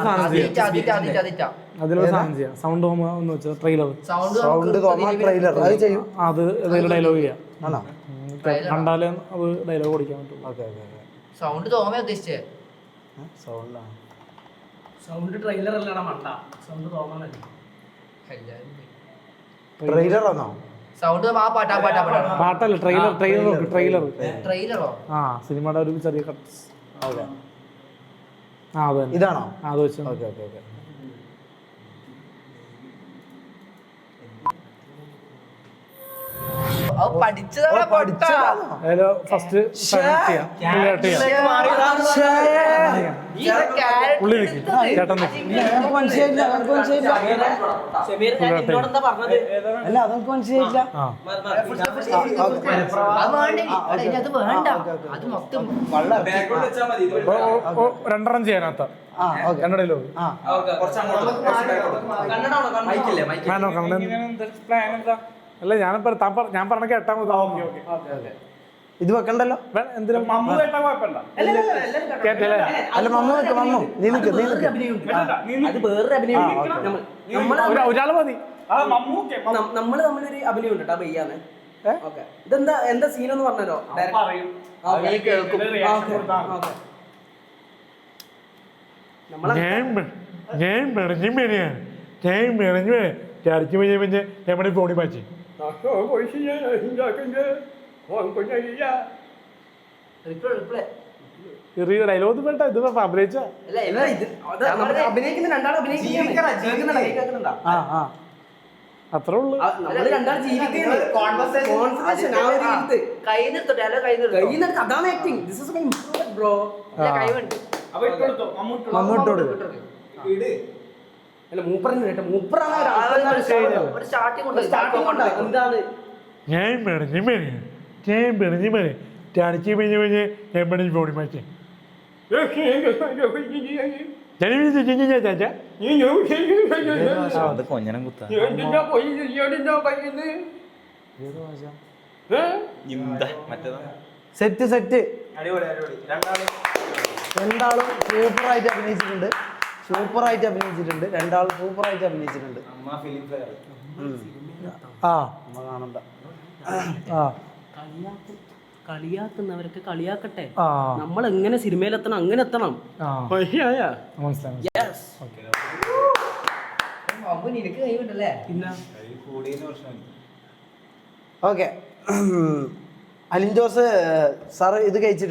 അതിലൊരു സാധനം ചെയ്യാം. അതിലൊരു സാധനം ചെയ്യാം. സൗണ്ട് ഹോം എന്ന് വെച്ചാൽ ട്രെയിലർ. അത് ചെയ്യും. അത് ഏതെങ്കിലും ഡയലോഗ് ചെയ്യാം. കണ്ടാലേ അത് ഡയലോഗ് ഓടിക്കാൻ പറ്റും. സൗണ്ട് തോമ ഉദ്ദേശിച്ചേ സൗണ്ട് ട്രെയിലർ അല്ലടാ മണ്ട. സൗണ്ട് തോമാനല്ല. ട്രെയിലർ ആണോ? സൗണ്ട് ആ പാട്ടാ പാട്ടല്ല, ട്രെയിലറോ? ആ സിനിമയുടെ ഒരു ചെറിയ കട്ട്. ഇതാണോ? അത് വെച്ച് ഫസ്റ്റ് ചേട്ടൻ അല്ല അതൊക്കെ മനസ്സിലായില്ല. രണ്ടെണ്ണം ചെയ്യാനകത്ത രണ്ടോ അല്ല ഞാൻ പറഞ്ഞ കേട്ടാ മതി. ഇത് വെക്കണ്ടല്ലോ. എന്തിനും കേട്ടല്ലേ? അല്ല മമ്മു നീ നിക്ക് ഒരാള് മതി. നമ്മള് തമ്മിലൊരു അഭിനയം ഉണ്ട് കേട്ടോ ബയ്യാന്ന്. ഇതെന്താ എന്താ സീനെന്ന് പറഞ്ഞല്ലോ. നമ്മുടെ ഫോണിൽ മാറ്റി ഡയലോഗ് വേണ്ട. ഇത് അഭിനയിച്ച അഭിനയിക്കുന്ന രണ്ടാളും അഭിനയിക്കുന്നുണ്ടാ. അത്രേ ഉള്ളു. അതാണ് acting. This is my bro. മമ്മൂട്ടോട് അല്ല മൂപ്പറാണ് എന്താണ് ഫോണിൽ മാറ്റി കൊഞ്ഞനം കുത്താ സെറ്റ് രണ്ടാളും സൂപ്പറായിട്ട് അഭിനയിച്ചിട്ടുണ്ട്. രണ്ടാളും സൂപ്പറായിട്ട് അഭിനയിച്ചിട്ടുണ്ട്. അമ്മ കാണണ്ട. കളിയാക്കുന്നവരൊക്കെ കളിയാക്കട്ടെ. നമ്മൾ എങ്ങനെ സിനിമയിലെത്തണം അങ്ങനെ എത്തണം. ഓക്കെ. അലിൻ ജോസ് സാറ് ഇത് കഴിച്ചിട്ടുണ്ട്.